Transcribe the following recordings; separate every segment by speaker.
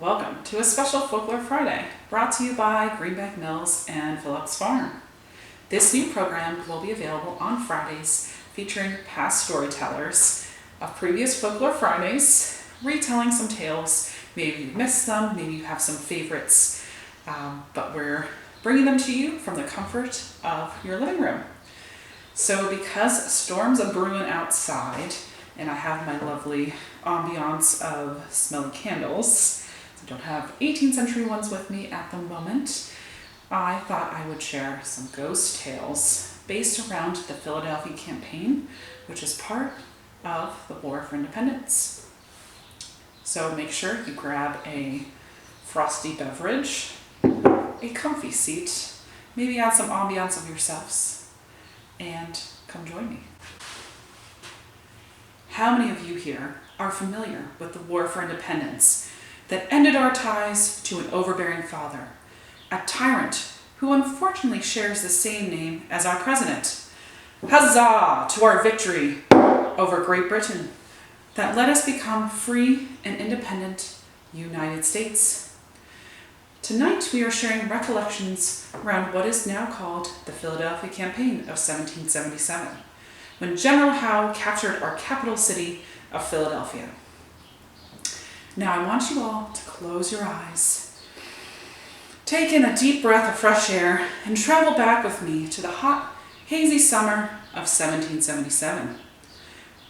Speaker 1: Welcome to a special Folklore Friday brought to you by Greenbank Mills and Phillips Farm. This new program will be available on Fridays featuring past storytellers of previous Folklore Fridays, retelling some tales. Maybe you missed them, maybe you have some favorites, but we're bringing them to you from the comfort of your living room. So because storms are brewing outside, and I have my lovely ambiance of smelly candles, I don't have 18th century ones with me at the moment, I thought I would share some ghost tales based around the Philadelphia campaign, which is part of the War for Independence. So make sure you grab a frosty beverage, a comfy seat, maybe add some ambiance of yourselves, and come join me. How many of you here are familiar with the War for Independence that ended our ties to an overbearing father, a tyrant who unfortunately shares the same name as our president? Huzzah to our victory over Great Britain that let us become free and independent United States. Tonight we are sharing recollections around what is now called the Philadelphia Campaign of 1777, when General Howe captured our capital city of Philadelphia. Now I want you all to close your eyes, take in a deep breath of fresh air, and travel back with me to the hot, hazy summer of 1777.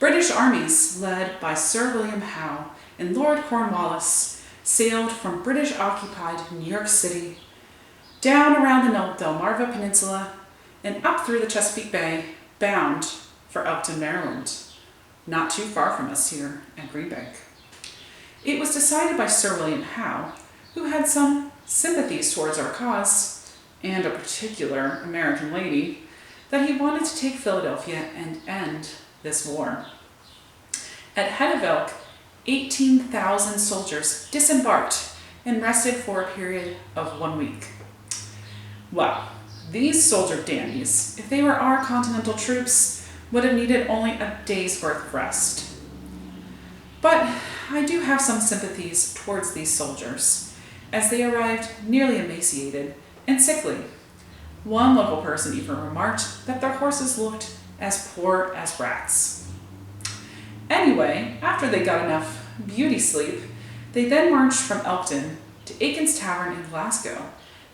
Speaker 1: British armies led by Sir William Howe and Lord Cornwallis sailed from British-occupied New York City, down around the Delmarva Peninsula, and up through the Chesapeake Bay, bound for Elkton, Maryland, not too far from us here at Greenbank. It was decided by Sir William Howe, who had some sympathies towards our cause, and a particular American lady, that he wanted to take Philadelphia and end this war. At Head of Elk, 18,000 soldiers disembarked and rested for a period of 1 week. Well, these soldier dandies, if they were our continental troops, would have needed only a day's worth of rest. But I do have some sympathies towards these soldiers, as they arrived nearly emaciated and sickly. One local person even remarked that their horses looked as poor as rats. Anyway, after they got enough beauty sleep, they then marched from Elkton to Aiken's Tavern in Glasgow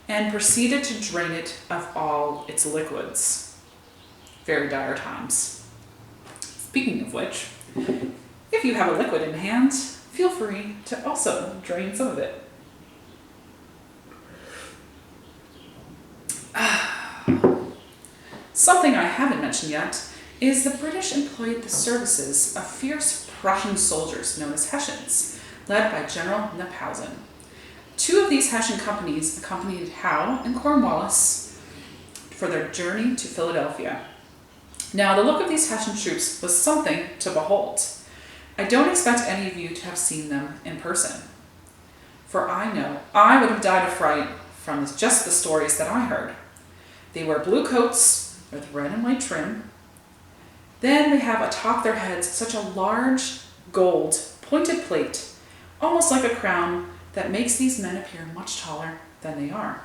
Speaker 1: and proceeded to drain it of all its liquids. Very dire times. Speaking of which, if you have a liquid in hand, feel free to also drain some of it. Something I haven't mentioned yet is the British employed the services of fierce Prussian soldiers known as Hessians, led by General Knyphausen. 2 of these Hessian companies accompanied Howe and Cornwallis for their journey to Philadelphia. Now, the look of these Hessian troops was something to behold. I don't expect any of you to have seen them in person, for I know I would have died of fright from just the stories that I heard. They wear blue coats with red and white trim. Then they have atop their heads such a large gold pointed plate, almost like a crown, that makes these men appear much taller than they are.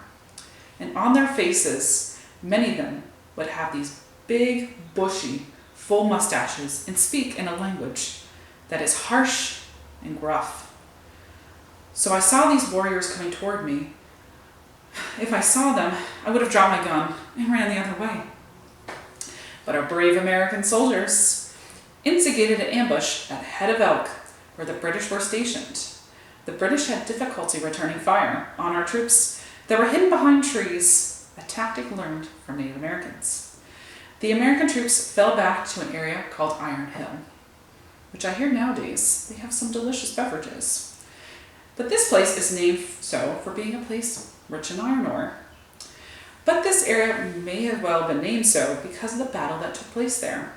Speaker 1: And on their faces, many of them would have these big, bushy, full mustaches and speak in a language that is harsh and gruff. So I saw these warriors coming toward me. If I saw them, I would have dropped my gun and ran the other way. But our brave American soldiers instigated an ambush at Head of Elk, where the British were stationed. The British had difficulty returning fire on our troops that were hidden behind trees, a tactic learned from Native Americans. The American troops fell back to an area called Iron Hill, which I hear nowadays they have some delicious beverages. But this place is named so for being a place rich in iron ore. But this area may have well been named so because of the battle that took place there.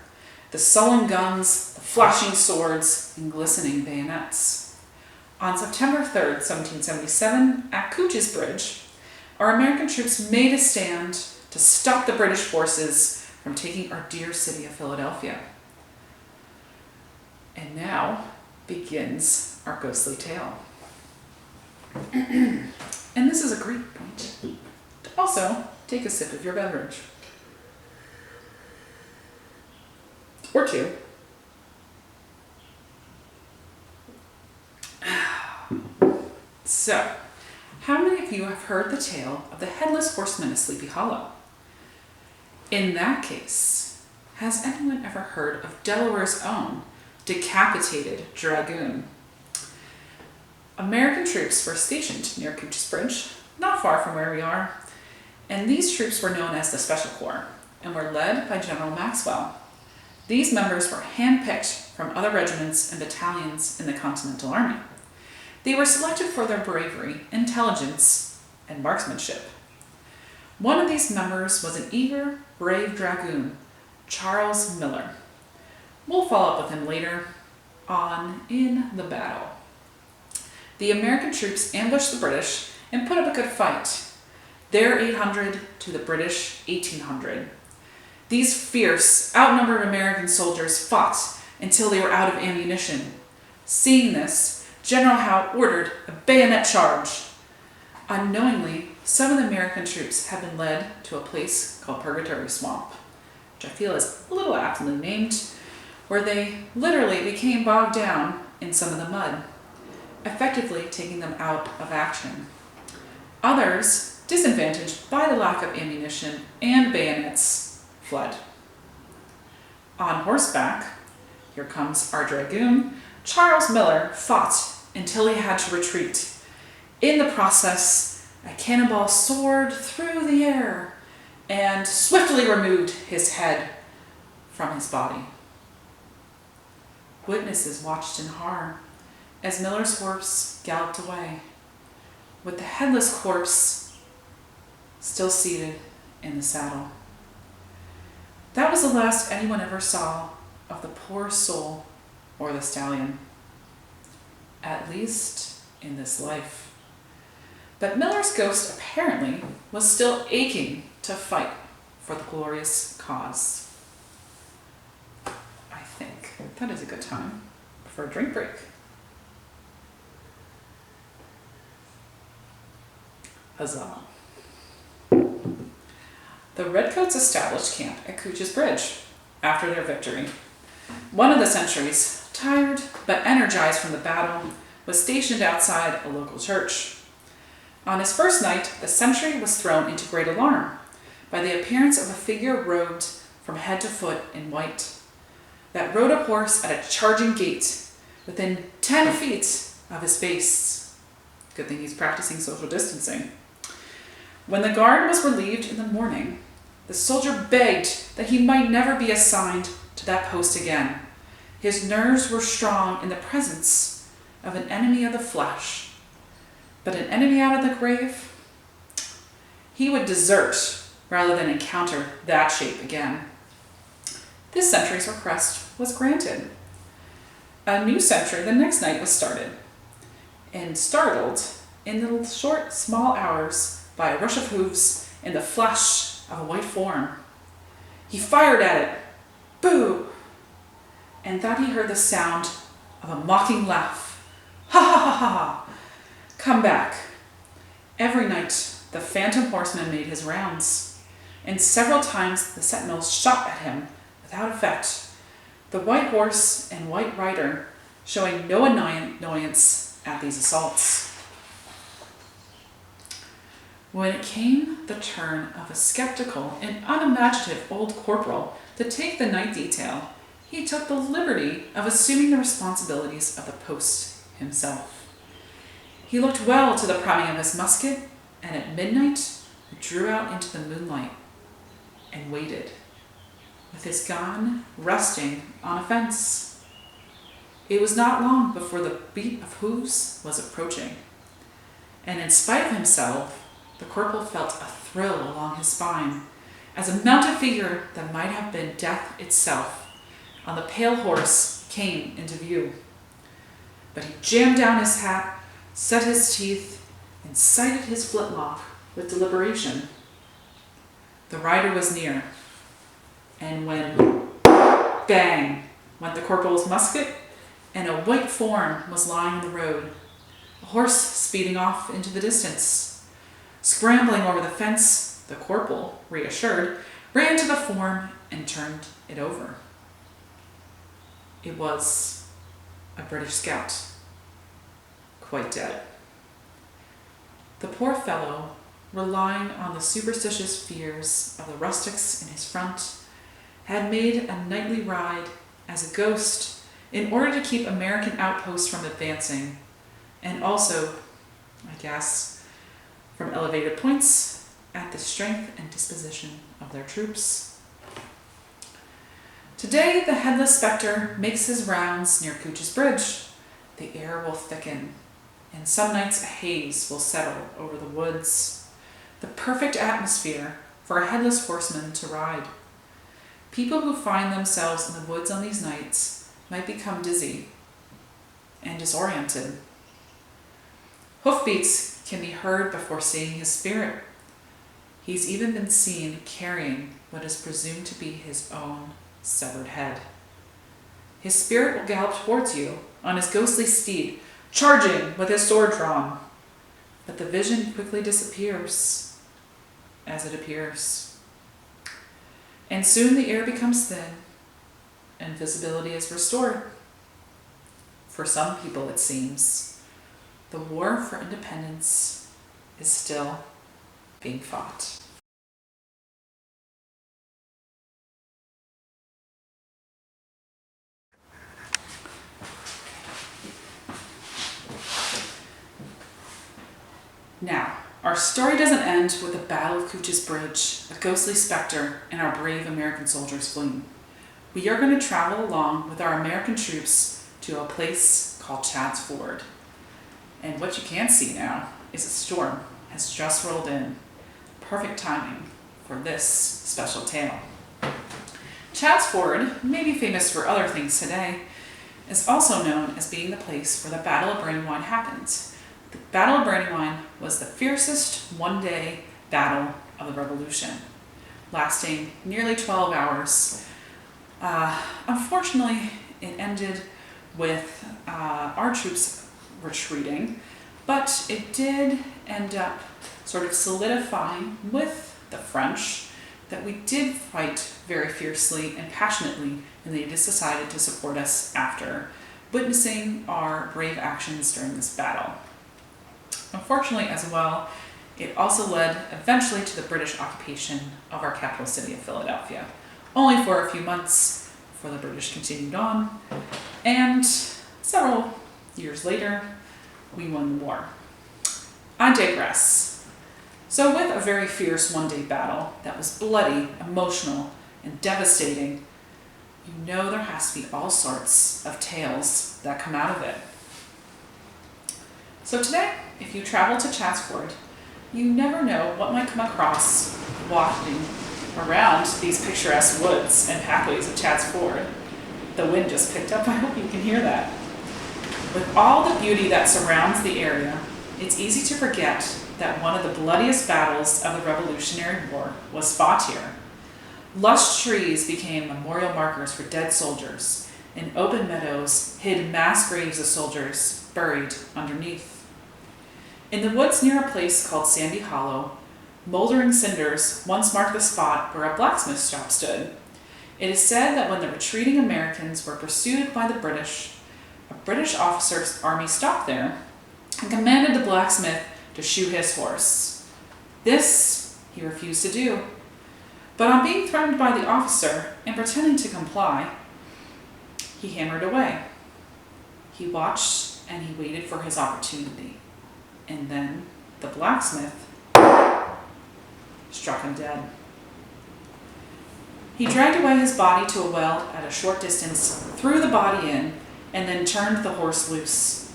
Speaker 1: The sullen guns, the flashing swords, and glistening bayonets. On September 3rd, 1777, at Cooch's Bridge, our American troops made a stand to stop the British forces from taking our dear city of Philadelphia. And now begins our ghostly tale. And this is a great point to also take a sip of your beverage. Or two. So, how many of you have heard the tale of the Headless Horseman of Sleepy Hollow? In that case, has anyone ever heard of Delaware's own decapitated dragoon? American troops were stationed near Cooch's Bridge, not far from where we are, and these troops were known as the Special Corps and were led by General Maxwell. These members were handpicked from other regiments and battalions in the Continental Army. They were selected for their bravery, intelligence, and marksmanship. One of these members was an eager, brave dragoon, Charles Miller. We'll follow up with him later on in the battle. The American troops ambushed the British and put up a good fight. Their 800 to the British 1,800. These fierce, outnumbered American soldiers fought until they were out of ammunition. Seeing this, General Howe ordered a bayonet charge. Unknowingly, some of the American troops had been led to a place called Purgatory Swamp, which I feel is a little aptly named, where they literally became bogged down in some of the mud, effectively taking them out of action. Others, disadvantaged by the lack of ammunition and bayonets, fled. On horseback, here comes our dragoon, Charles Miller fought until he had to retreat. In the process, a cannonball soared through the air and swiftly removed his head from his body. Witnesses watched in horror as Miller's horse galloped away, with the headless corpse still seated in the saddle. That was the last anyone ever saw of the poor soul or the stallion, at least in this life. But Miller's ghost apparently was still aching to fight for the glorious cause. I think that is a good time for a drink break. Huzzah. The Redcoats established camp at Cooch's Bridge after their victory. One of the sentries, tired but energized from the battle, was stationed outside a local church. On his first night, the sentry was thrown into great alarm by the appearance of a figure robed from head to foot in white that rode a horse at a charging gait within 10 feet of his face. Good thing he's practicing social distancing. When the guard was relieved in the morning, the soldier begged that he might never be assigned to that post again. His nerves were strong in the presence of an enemy of the flesh, but an enemy out of the grave? He would desert rather than encounter that shape again. This sentry's request was granted. A new sentry the next night was started, and startled in the short, small hours by a rush of hooves and the flash of a white form. He fired at it, boo, and thought he heard the sound of a mocking laugh. Ha ha ha ha! Come back. Every night, the phantom horseman made his rounds, and several times the sentinels shot at him without effect, the white horse and white rider showing no annoyance at these assaults. When it came the turn of a skeptical and unimaginative old corporal to take the night detail, he took the liberty of assuming the responsibilities of the post himself. He looked well to the priming of his musket, and at midnight drew out into the moonlight and waited, with his gun resting on a fence. It was not long before the beat of hooves was approaching, and in spite of himself, the corporal felt a thrill along his spine as a mounted figure that might have been death itself on the pale horse came into view. But he jammed down his hat, set his teeth, and sighted his flintlock with deliberation. The rider was near, and when bang went the corporal's musket, and a white form was lying in the road, a horse speeding off into the distance. Scrambling over the fence, the corporal, reassured, ran to the form and turned it over. It was a British scout, quite dead. The poor fellow, relying on the superstitious fears of the rustics in his front, had made a nightly ride as a ghost in order to keep American outposts from advancing, and also, I guess, from elevated points at the strength and disposition of their troops. Today, the Headless Specter makes his rounds near Cooch's Bridge. The air will thicken, and some nights a haze will settle over the woods. The perfect atmosphere for a headless horseman to ride. People who find themselves in the woods on these nights might become dizzy and disoriented. Hoofbeats can be heard before seeing his spirit. He's even been seen carrying what is presumed to be his own severed head. His spirit will gallop towards you on his ghostly steed, charging with his sword drawn. But the vision quickly disappears as it appears. And soon the air becomes thin and visibility is restored. For some people, it seems, the war for independence is still being fought. Now, our story doesn't end with the Battle of Cooch's Bridge, a ghostly specter, and our brave American soldiers fleeing. We are going to travel along with our American troops to a place called Chad's Ford. And what you can see now is a storm has just rolled in. Perfect timing for this special tale. Chad's Ford, maybe famous for other things today, is also known as being the place where the Battle of Brandywine happened. The Battle of Brandywine was the fiercest one-day battle of the Revolution, lasting nearly 12 hours. Unfortunately, it ended with our troops retreating, but it did end up sort of solidifying with the French that we did fight very fiercely and passionately, and they just decided to support us after witnessing our brave actions during this battle. Unfortunately, as well, it also led eventually to the British occupation of our capital city of Philadelphia, only for a few months before the British continued on, and several years later, we won the war. I digress. So with a very fierce one-day battle that was bloody, emotional, and devastating, you know there has to be all sorts of tales that come out of it. So today, if you travel to Chad's Ford, you never know what might come across walking around these picturesque woods and pathways of Chad's Ford. The wind just picked up, I hope you can hear that. With all the beauty that surrounds the area, it's easy to forget that one of the bloodiest battles of the Revolutionary War was fought here. Lush trees became memorial markers for dead soldiers, and open meadows hid mass graves of soldiers buried underneath. In the woods near a place called Sandy Hollow, moldering cinders once marked the spot where a blacksmith shop stood. It is said that when the retreating Americans were pursued by the British, a British officer's army stopped there and commanded the blacksmith to shoe his horse. This he refused to do. But on being threatened by the officer and pretending to comply, he hammered away. He watched and he waited for his opportunity. And then the blacksmith struck him dead. He dragged away his body to a well at a short distance, threw the body in, and then turned the horse loose.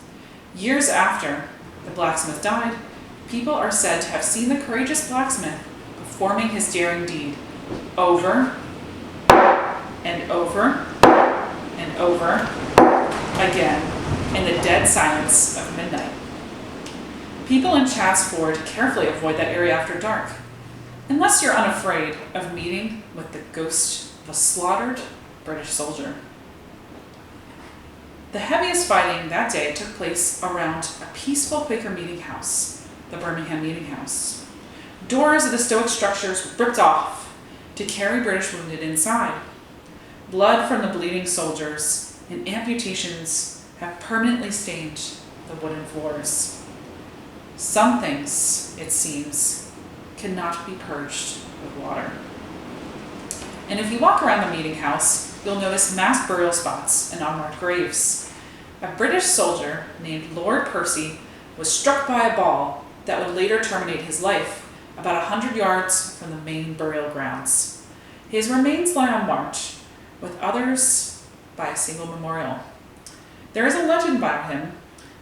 Speaker 1: Years after the blacksmith died, people are said to have seen the courageous blacksmith performing his daring deed over and over and over again in the dead silence of midnight. People in Chad's Ford carefully avoid that area after dark, unless you're unafraid of meeting with the ghost of a slaughtered British soldier. The heaviest fighting that day took place around a peaceful Quaker meeting house, the Birmingham Meeting House. Doors of the Stoic structures were ripped off to carry British wounded inside. Blood from the bleeding soldiers and amputations have permanently stained the wooden floors. Some things, it seems, cannot be purged with water. And if you walk around the meeting house, you'll notice mass burial spots and unmarked graves. A British soldier named Lord Percy was struck by a ball that would later terminate his life about 100 yards from the main burial grounds. His remains lie unmarked, with others by a single memorial. There is a legend about him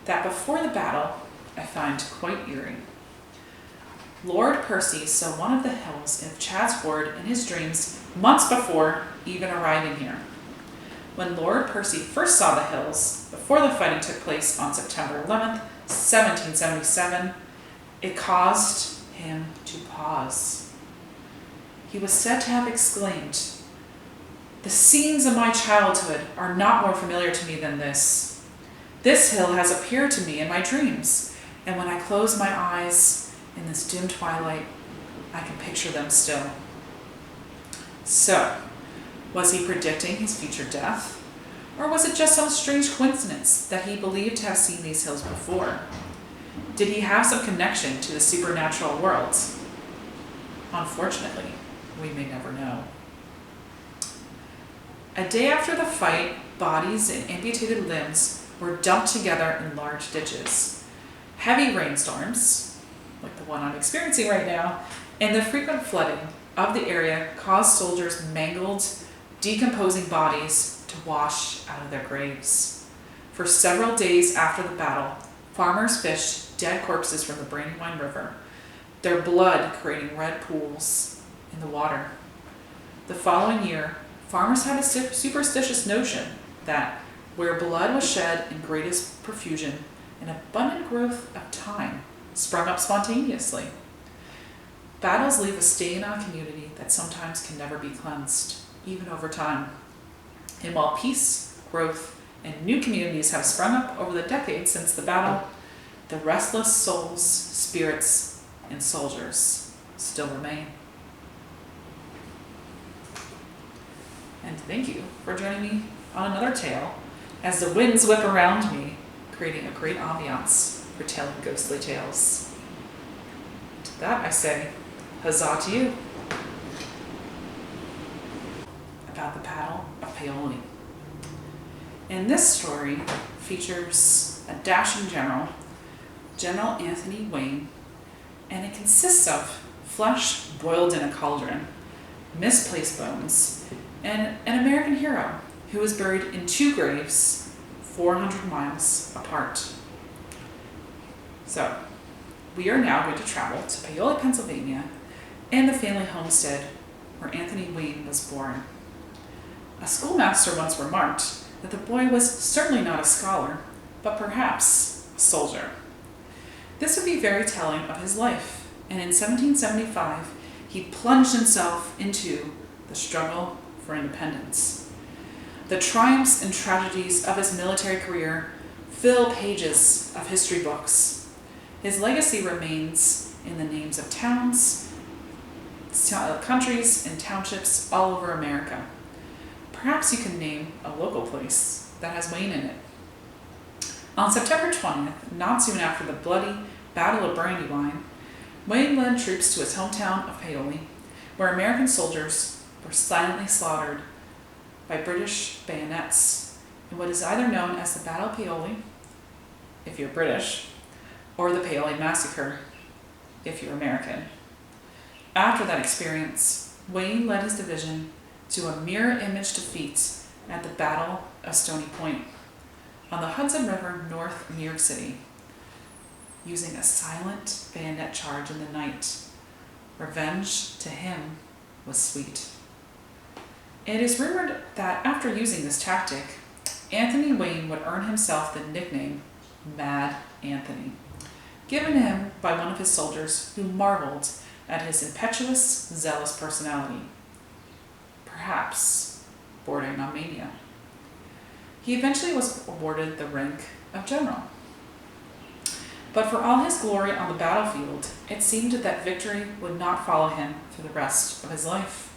Speaker 1: that before the battle I find quite eerie. Lord Percy saw one of the hills of Chadsford in his dreams months before even arriving here. When Lord Percy first saw the hills, before the fighting took place on September 11th, 1777, it caused him to pause. He was said to have exclaimed, "The scenes of my childhood are not more familiar to me than this. This hill has appeared to me in my dreams, and when I close my eyes in this dim twilight, I can picture them still." So, was he predicting his future death? Or was it just some strange coincidence that he believed to have seen these hills before? Did he have some connection to the supernatural world? Unfortunately, we may never know. A day after the fight, bodies and amputated limbs were dumped together in large ditches. Heavy rainstorms, like the one I'm experiencing right now, and the frequent flooding of the area caused soldiers' mangled, decomposing bodies to wash out of their graves. For several days after the battle, farmers fished dead corpses from the Brandywine River, their blood creating red pools in the water. The following year, farmers had a superstitious notion that where blood was shed in greatest profusion, an abundant growth of thyme sprung up spontaneously. Battles leave a stain on a community that sometimes can never be cleansed, even over time. And while peace, growth, and new communities have sprung up over the decades since the battle, the restless souls, spirits, and soldiers still remain. And thank you for joining me on another tale as the winds whip around me, creating a great ambiance for telling ghostly tales. To that I say, huzzah to you. About the Battle of Paoli. And this story features a dashing general, General Anthony Wayne, and it consists of flesh boiled in a cauldron, misplaced bones, and an American hero who was buried in two graves 400 miles apart. So, we are now going to travel to Paoli, Pennsylvania, and the family homestead where Anthony Wayne was born. A schoolmaster once remarked that the boy was certainly not a scholar, but perhaps a soldier. This would be very telling of his life, and in 1775, he plunged himself into the struggle for independence. The triumphs and tragedies of his military career fill pages of history books. His legacy remains in the names of towns, countries, and townships all over America. Perhaps you can name a local place that has Wayne in it. On September 20th, not soon after the bloody Battle of Brandywine, Wayne led troops to his hometown of Paoli, where American soldiers were silently slaughtered by British bayonets in what is either known as the Battle of Paoli, if you're British, or the Paoli Massacre, if you're American. After that experience, Wayne led his division to a mirror image defeat at the Battle of Stony Point on the Hudson River north of New York City, using a silent bayonet charge in the night. Revenge to him was sweet. It is rumored that after using this tactic, Anthony Wayne would earn himself the nickname Mad Anthony, given him by one of his soldiers who marveled at his impetuous, zealous personality, perhaps bordering on mania. He eventually was awarded the rank of general. But for all his glory on the battlefield, it seemed that victory would not follow him for the rest of his life.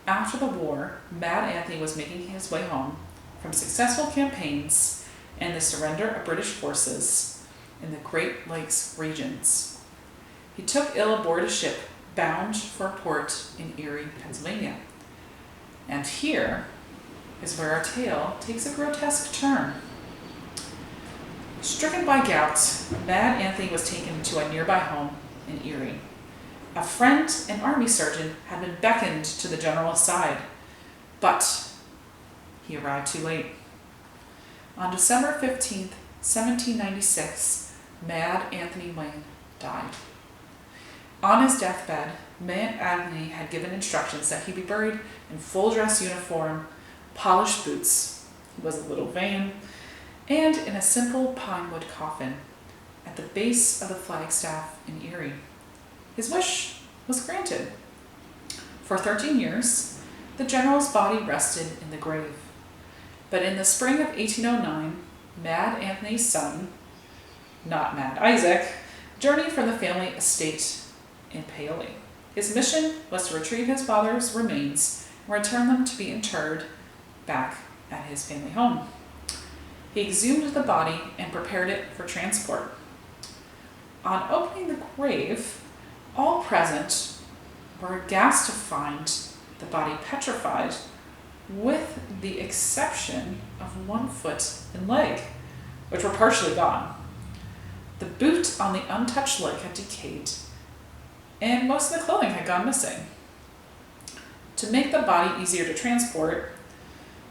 Speaker 1: After the war, Mad Anthony was making his way home from successful campaigns and the surrender of British forces in the Great Lakes regions. He took ill aboard a ship bound for a port in Erie, Pennsylvania. And here is where our tale takes a grotesque turn. Stricken by gout, Mad Anthony was taken to a nearby home in Erie. A friend, an army surgeon, had been beckoned to the general's side, but he arrived too late. On December 15th, 1796, Mad Anthony Wayne died. On his deathbed, Mad Anthony had given instructions that he be buried in full dress uniform, polished boots, he was a little vain, and in a simple pine wood coffin at the base of the flagstaff in Erie. His wish was granted. For 13 years, the general's body rested in the grave. But in the spring of 1809, Mad Anthony's son, not Mad Isaac, journeyed from the family estate in Paoli. His mission was to retrieve his father's remains and return them to be interred back at his family home. He exhumed the body and prepared it for transport. On opening the grave, all present were aghast to find the body petrified, with the exception of one foot and leg, which were partially gone. The boot on the untouched leg had decayed, and most of the clothing had gone missing. To make the body easier to transport,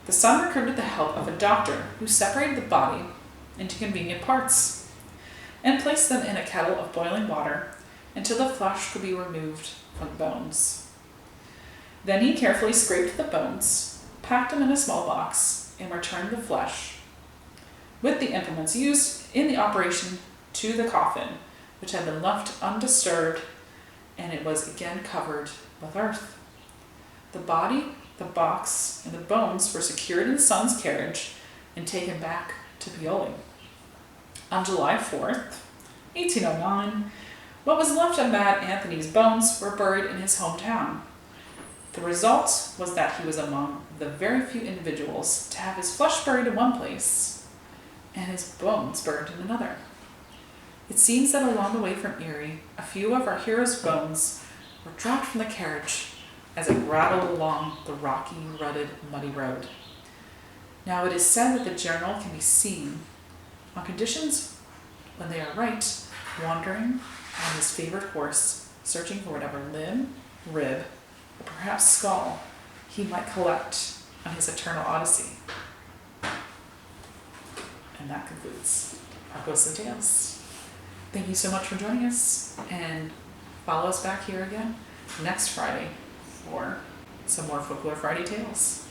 Speaker 1: the son recruited the help of a doctor who separated the body into convenient parts and placed them in a kettle of boiling water until the flesh could be removed from the bones. Then he carefully scraped the bones, packed them in a small box, and returned the flesh, with the implements used in the operation, to the coffin, which had been left undisturbed, and it was again covered with earth. The body, the box, and the bones were secured in the son's carriage and taken back to Paoli. On July 4th, 1809, what was left of Mad Anthony's bones were buried in his hometown. The result was that he was among the very few individuals to have his flesh buried in one place and his bones burned in another. It seems that along the way from Erie, a few of our hero's bones were dropped from the carriage as it rattled along the rocky, rutted, muddy road. Now it is said that the general can be seen, on conditions when they are right, wandering on his favorite horse, searching for whatever limb, rib, or perhaps skull he might collect on his eternal odyssey. And that concludes our Ghostly Tales. Thank you so much for joining us, and follow us back here again next Friday for some more Folklore Friday tales.